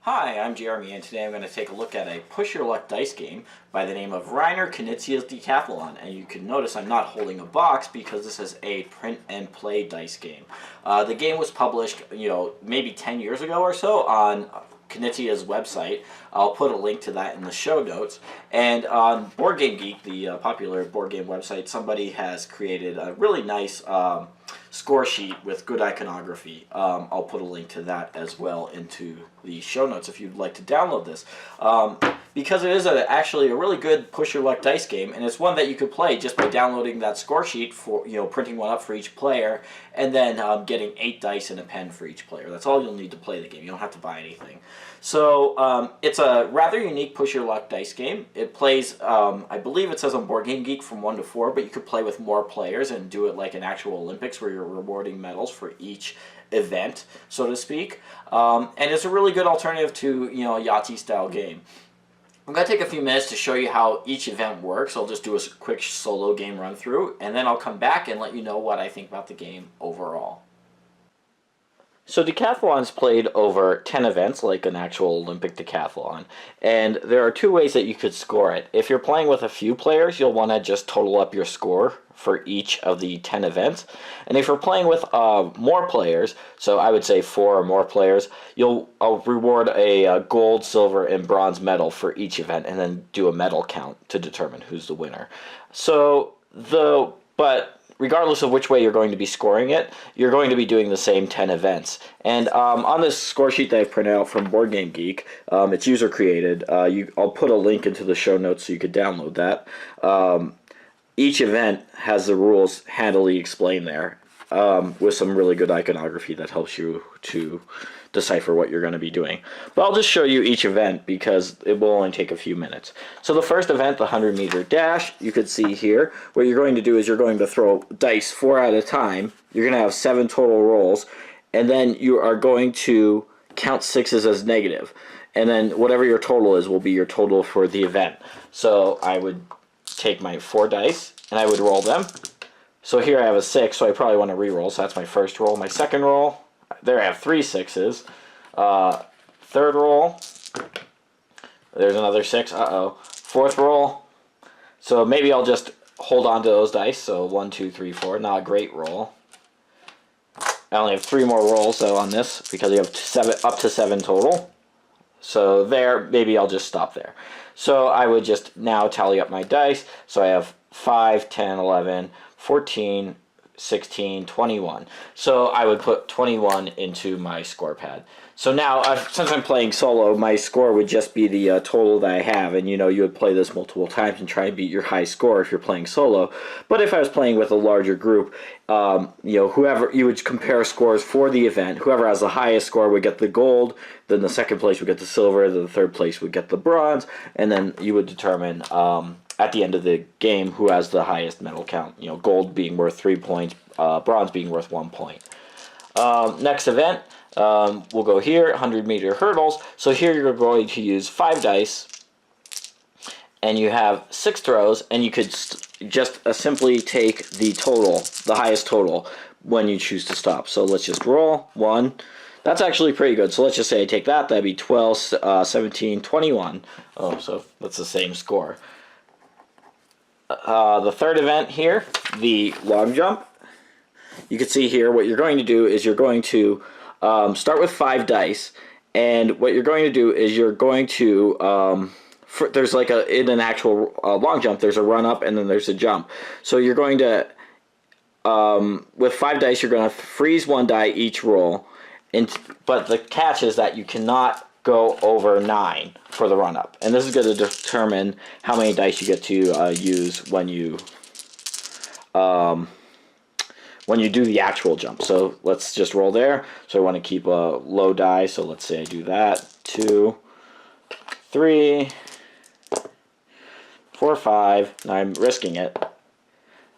Hi, I'm Jeremy, and today I'm going to take a look at a push your luck dice game by the name of Reiner Knizia's Decathlon. And you can notice I'm not holding a box because this is a print and play dice game. The game was published, maybe 10 years ago or so on Knizia's website. I'll put a link to that in the show notes. And on Board Game Geek, the popular board game website, somebody has created a really nice score sheet with good iconography. I'll put a link to that as well into the show notes if you'd like to download this. Because it is actually a really good push your luck dice game, and it's one that you could play just by downloading that score sheet, for printing one up for each player, and then getting 8 dice and a pen for each player. That's all you'll need to play the game. You don't have to buy anything. So it's a rather unique push your luck dice game. It plays, I believe it says on Board Game Geek, from 1 to 4, but you could play with more players and do it like an actual Olympics where you're rewarding medals for each event, so to speak. And it's a really good alternative to a Yahtzee style game. I'm going to take a few minutes to show you how each event works. I'll just do a quick solo game run through, and then I'll come back and let you know what I think about the game overall. So Decathlon's played over 10 events, like an actual Olympic decathlon, and there are 2 ways that you could score it. If you're playing with a few players, you'll want to just total up your score for each of the 10 events. And if you're playing with more players, so I would say 4 or more players, you'll reward a gold, silver, and bronze medal for each event, and then do a medal count to determine who's the winner. But regardless of which way you're going to be scoring it, you're going to be doing the same 10 events. And on this score sheet that I've printed out from Board Game Geek, it's user created. I'll put a link into the show notes so you could download that. Each event has the rules handily explained there, with some really good iconography that helps you to decipher what you're going to be doing. But I'll just show you each event because it will only take a few minutes. So the first event, the 100-meter dash, you could see here, what you're going to do is you're going to throw dice 4 at a time. You're going to have 7 total rolls, and then you are going to count 6s as negative. And then whatever your total is will be your total for the event. So I would take my 4 dice, and I would roll them. So here I have a 6, so I probably want to re-roll, so that's my first roll. My second roll, there I have 3 6s. Third roll, there's another 6, Fourth roll, so maybe I'll just hold on to those dice, so 1, 2, 3, 4, not a great roll. I only have 3 more rolls though on this, because you have up to 7 total. So there, maybe I'll just stop there. So I would just now tally up my dice, so I have 5, 10, 11, 14, 16, 21. So I would put 21 into my score pad. So now, since I'm playing solo, my score would just be the total that I have. And you would play this multiple times and try and beat your high score if you're playing solo. But if I was playing with a larger group, whoever, you would compare scores for the event. Whoever has the highest score would get the gold. Then the second place would get the silver. Then the third place would get the bronze. And then you would determine at the end of the game who has the highest medal count. Gold being worth 3 points, bronze being worth 1 point. Next event, we'll go here, 100-meter hurdles. So here you're going to use 5 dice, and you have 6 throws, and you could just simply take the total, the highest total, when you choose to stop. So let's just roll 1. That's actually pretty good. So let's just say I take that. That'd be 12, 17, 21. Oh, so that's the same score. The third event here, the long jump. You can see here what you're going to do is you're going to start with 5 dice, and what you're going to do is you're going to there's like in an actual long jump, there's a run up and then there's a jump. So you're going to with 5 dice, you're going to freeze 1 die each roll, but the catch is that you cannot go over 9 for the run up, and this is going to determine how many dice you get to use when you do the actual jump. So let's just roll there. So I want to keep a low die, so let's say I do that. 2, 3, 4, 5. Now I'm risking it.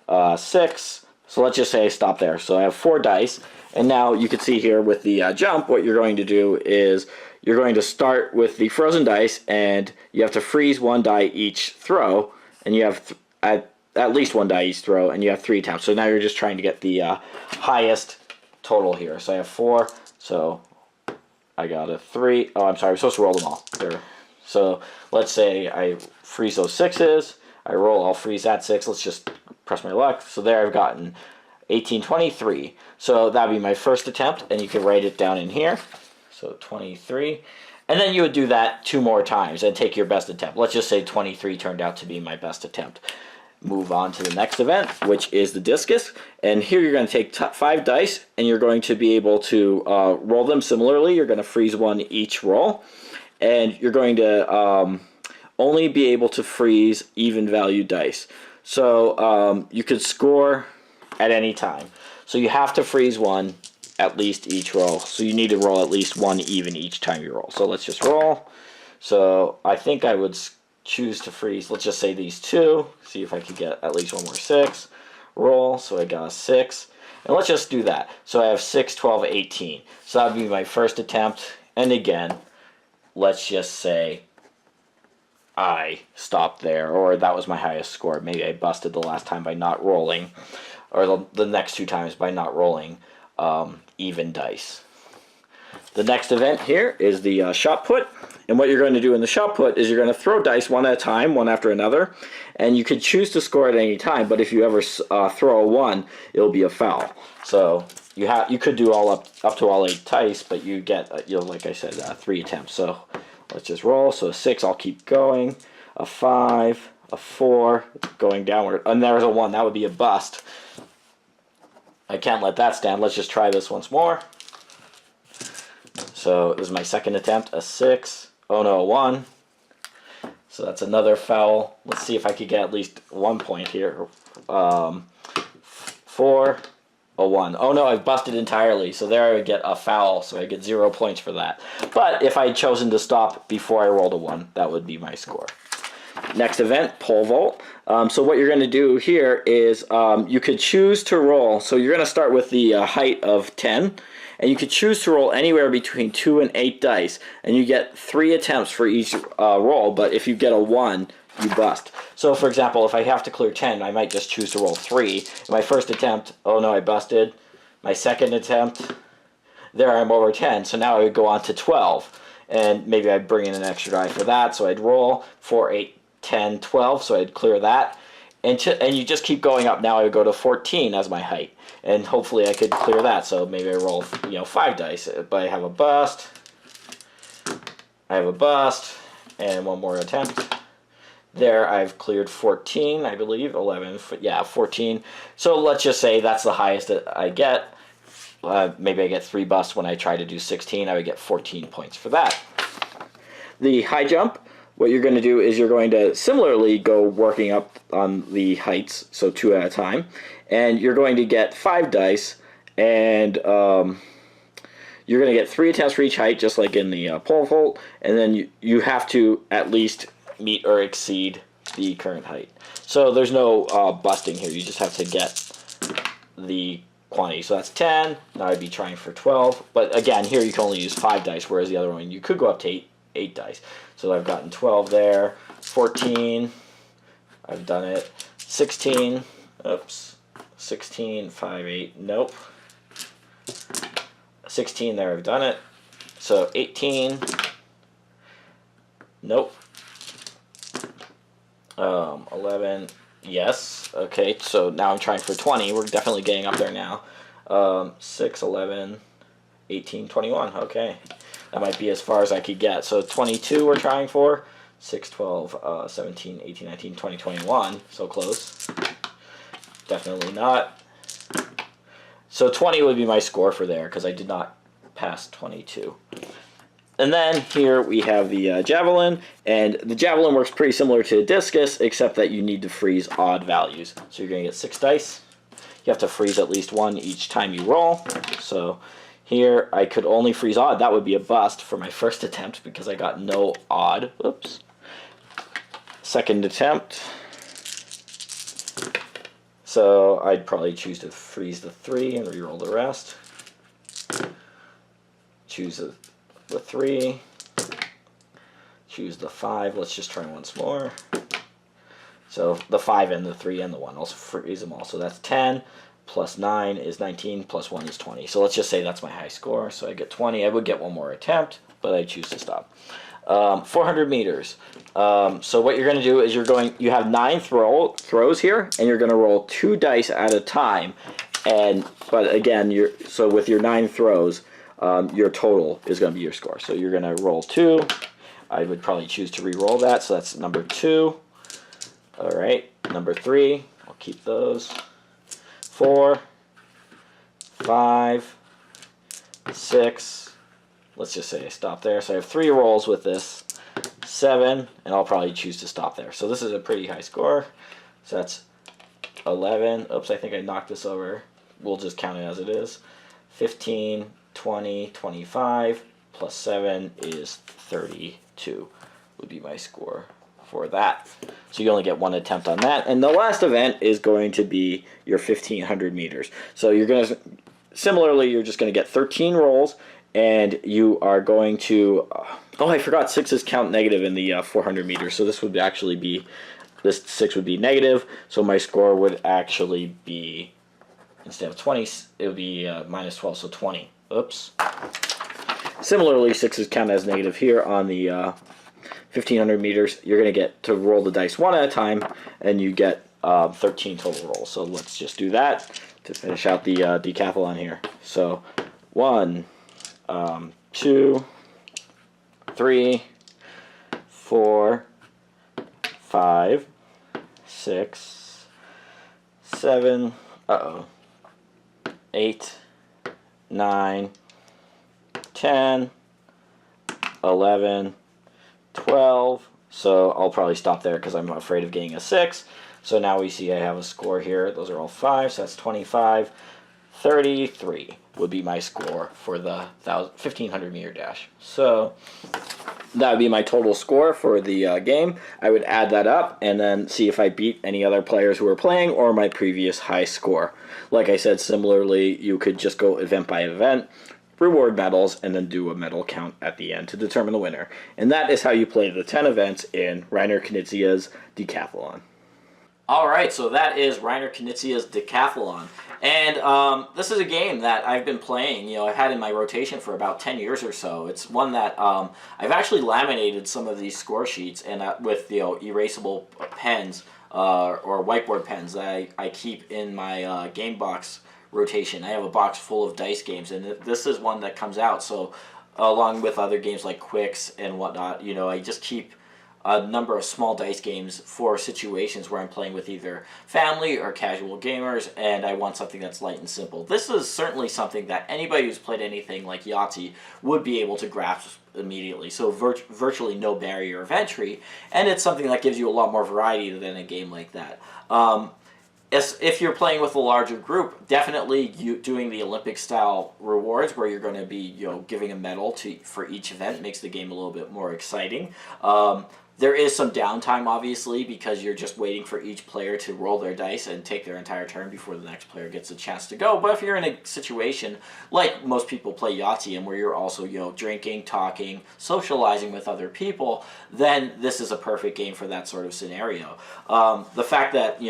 6. So let's just say I stop there. So I have 4 dice, and now you can see here with the jump, what you're going to do is you're going to start with the frozen dice, and you have to freeze 1 die each throw, and you have at least 1 die each throw, and you have 3 attempts. So now you're just trying to get the highest total here. So I have 4, so I got a 3. Oh, I'm sorry, I'm supposed to roll them all. There. So let's say I freeze those 6s. I roll, I'll freeze that 6. Let's just press my luck. So there I've gotten 18, 23. So that'd be my first attempt, and you can write it down in here. So 23. And then you would do that 2 more times and take your best attempt. Let's just say 23 turned out to be my best attempt. Move on to the next event, which is the Discus. And here you're going to take 5 dice, and you're going to be able to roll them similarly. You're going to freeze 1 each roll. And you're going to only be able to freeze even value dice. So you could score at any time. So you have to freeze 1 at least each roll. So you need to roll at least 1 even each time you roll. So let's just roll. So I think I would choose to freeze, let's just say these 2. See if I could get at least 1 more 6. Roll, so I got a 6. And let's just do that. So I have 6, 12, 18. So that would be my first attempt. And again, let's just say I stopped there, or that was my highest score. Maybe I busted the last time by not rolling, or the next 2 times by not rolling even dice. The next event here is the shot put, and what you're going to do in the shot put is you're going to throw dice one at a time, one after another, and you could choose to score at any time, but if you ever throw a 1, it'll be a foul. So you could do all up to all 8 dice, but you get like I said 3 attempts. So let's just roll. So a 6, I'll keep going. A 5, a 4, going downward, and there's a 1. That would be a bust. I can't let that stand. Let's just try this once more. So this is my second attempt. A 6. Oh no, a 1. So that's another foul. Let's see if I could get at least 1 point here. 4. A 1. Oh no, I've busted entirely. So there I would get a foul. So I get 0 points for that. But if I had chosen to stop before I rolled a 1, that would be my score. Next event, pole vault. So what you're going to do here is you could choose to roll. So you're going to start with the height of 10. And you could choose to roll anywhere between 2 and 8 dice. And you get 3 attempts for each roll. But if you get a 1, you bust. So for example, if I have to clear 10, I might just choose to roll 3. My first attempt, oh no, I busted. My second attempt, there I'm over 10. So now I would go on to 12. And maybe I'd bring in an extra die for that. So I'd roll 4, 8, 10, 12, so I'd clear that. And you just keep going up. Now I would go to 14 as my height. And hopefully I could clear that. So maybe I roll 5 dice. But I have a bust. I have a bust. And 1 more attempt. There I've cleared 14, I believe. 11, yeah, 14. So let's just say that's the highest that I get. Maybe I get 3 busts when I try to do 16. I would get 14 points for that. The high jump, what you're going to do is you're going to similarly go working up on the heights, so 2 at a time, and you're going to get 5 dice, and you're going to get 3 attempts for each height, just like in the pole vault, and then you have to at least meet or exceed the current height. So there's no busting here. You just have to get the quantity. So that's 10. Now I'd be trying for 12. But again, here you can only use 5 dice, whereas the other one you could go up to 8 dice. So I've gotten 12 there. 14. I've done it. 16. Oops. 16, 5, 8. Nope. 16 there. I've done it. So 18. Nope. 11. Yes. Okay, so now I'm trying for 20. We're definitely getting up there now. 6, 11, 18, 21. Okay. That might be as far as I could get. So 22 we're trying for. 6, 12, 17, 18, 19, 20, 21. So close. Definitely not. So 20 would be my score for there because I did not pass 22. And then here we have the Javelin, and the Javelin works pretty similar to the Discus, except that you need to freeze odd values. So you're going to get 6 dice. You have to freeze at least 1 each time you roll. So here I could only freeze odd. That would be a bust for my first attempt because I got no odd. Oops. Second attempt. So I'd probably choose to freeze the 3 and reroll the rest. Choose the 3, choose the 5, let's just try once more. So the 5 and the 3 and the 1, also freeze them all. So that's 10, plus 9 is 19, plus 1 is 20. So let's just say that's my high score. So I get 20. I would get one more attempt, but I choose to stop. 400 meters. So what you're going to do is you have 9 throws here, and you're going to roll 2 dice at a time. But again, so with your 9 throws, your total is going to be your score. So you're going to roll 2. I would probably choose to re-roll that. So that's number 2. All right, number 3. I'll keep those. 4, 5, 6. Let's just say I stop there. So I have 3 rolls with this. 7, and I'll probably choose to stop there. So this is a pretty high score. So that's 11. Oops, I think I knocked this over. We'll just count it as it is. 15, 20, 25, plus 7 is 32 would be my score for that. So you only get 1 attempt on that. And the last event is going to be your 1500 meters. So you're going to, similarly, you're just going to get 13 rolls, and you are going to, oh, I forgot 6s count negative in the 400 meters. So this would actually be, this 6 would be negative. So my score would actually be, instead of 20, it would be minus 12, so 20. Oops. Similarly, 6s count as negative here on the 1500 meters. You're going to get to roll the dice 1 at a time, and you get 13 total rolls. So let's just do that to finish out the decathlon here. So 1, 2, 3, 4, 5, 6, 7, 8, 9, 10, 11, 12. So I'll probably stop there because I'm afraid of getting a 6. So now we see I have a score here. Those are all 5, so that's 25. 33 would be my score for the 1500 meter dash. So that would be my total score for the game. I would add that up and then see if I beat any other players who are playing or my previous high score. Like I said, similarly, you could just go event by event, reward medals, and then do a medal count at the end to determine the winner. And that is how you play the 10 events in Reiner Knizia's Decathlon. Alright, so that is Reiner Knizia's Decathlon. And this is a game that I've been playing, I've had in my rotation for about 10 years or so. It's one that I've actually laminated some of these score sheets and with erasable pens or whiteboard pens that I keep in my game box rotation. I have a box full of dice games, and this is one that comes out. So along with other games like Quicks and whatnot, I just keep a number of small dice games for situations where I'm playing with either family or casual gamers, and I want something that's light and simple. This is certainly something that anybody who's played anything like Yahtzee would be able to grasp immediately. So virtually no barrier of entry, and it's something that gives you a lot more variety than a game like that. If you're playing with a larger group, definitely doing the Olympic-style rewards where you're going to be giving a medal for each event makes the game a little bit more exciting. There is some downtime, obviously, because you're just waiting for each player to roll their dice and take their entire turn before the next player gets a chance to go. But if you're in a situation like most people play Yahtzee and where you're also, drinking, talking, socializing with other people, then this is a perfect game for that sort of scenario. The fact that,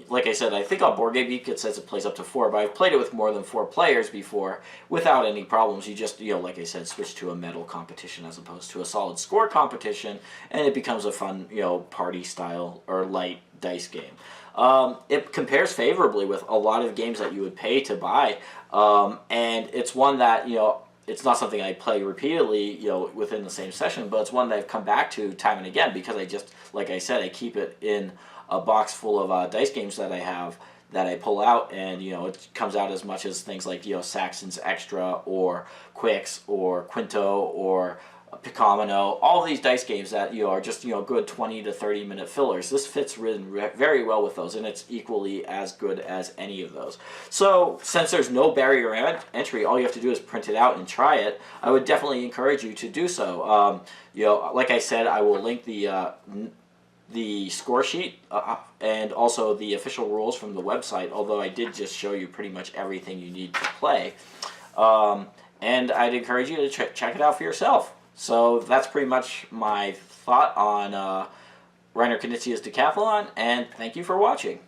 like I said, I think on Board Game Geek it says it plays up to 4, but I've played it with more than 4 players before without any problems. You just, like I said, switch to a medal competition as opposed to a solid score competition, and it becomes a fun, party style or light dice game. It compares favorably with a lot of games that you would pay to buy, and it's one that, it's not something I play repeatedly, within the same session, but it's one that I've come back to time and again because I just, like I said, I keep it in a box full of dice games that I have that I pull out, and it comes out as much as things like Saxon's Extra or Quicks or Quinto or Picomino, all of these dice games that are just good 20 to 30 minute fillers. This fits very well with those, and it's equally as good as any of those. So since there's no barrier entry, all you have to do is print it out and try it. I would definitely encourage you to do so. Like I said, I will link the score sheet and also the official rules from the website, although I did just show you pretty much everything you need to play. And I'd encourage you to check it out for yourself. So that's pretty much my thought on Reiner Knizia's Decathlon, and thank you for watching.